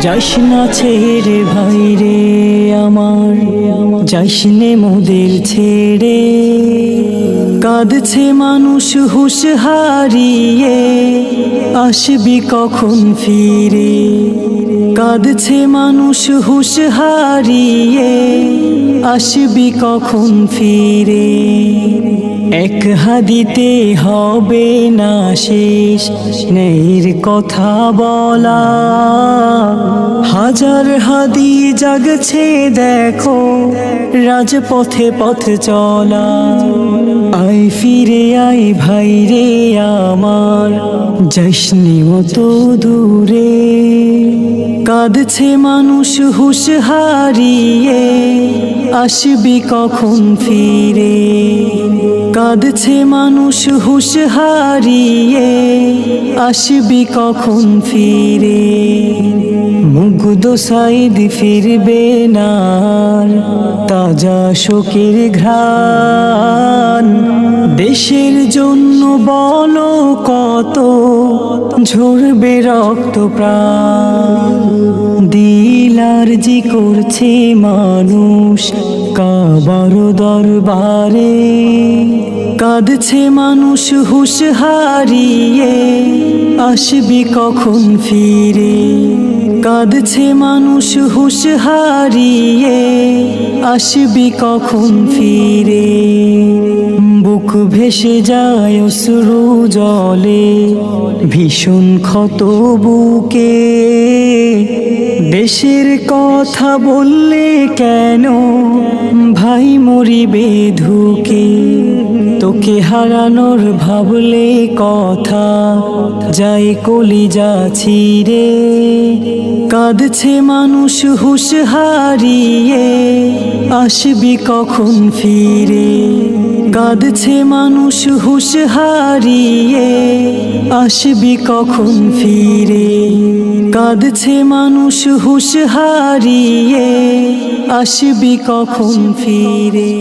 যাইস না ছেড়ে ভাই রে আমার, যাইস নে মোদের ছেড়ে। কাঁদছে মানুষ হুঁশ হারিয়ে, আসবি কখন ফিরে। কাঁদছে মানুষ হুঁশ হারিয়ে, আসবি কখন ফিরে। এক হাদিতে হবে না শেষ নেইর কথা বলা, হাজার হাদি জাগছে দেখো রাজপথে পথ চলা। আয় ফিরে আয় ভাই রে আমার, যাইসনি মতো দূরে। কাঁদছে মানুষ হুঁশ হারিয়ে, আসবি কখন ফিরে। কাঁদছে মানুষ হুঁশ হারিয়ে, আসবি কখন ফিরে। মুগ্ধ সাইদ ফিরবে না তাজা শোকের ঘ্রাণ। দেশের জন্য বলো কত ঝরবে রক্ত প্রাণ। দিলার জি করছে মানুষ কাবার দরবারে। কাঁদছে মানুষ হুঁশ হারিয়ে, আসবি কখন ফিরে। কাঁদছে মানুষ হুঁশ হারিয়ে, আসবি কখন ফিরে। বুক ভেসে যায় অশ্রু জলে, ভীষণ ক্ষত বুকে। দেশের কথা বললে কেন ভাই মরিবে ধুকে। তোকে হারানোর ভাবলে কথা যায় কলিজা ছিঁড়ে। কাঁদছে মানুষ হুঁশ হারিয়ে, আসবি কখন ফিরে। কাঁদছে মানুষ হুঁশ হারিয়ে, আসবি কখন ফিরে। কাঁদছে মানুষ হুঁশ হারিয়ে, আসবি কখন ফিরে।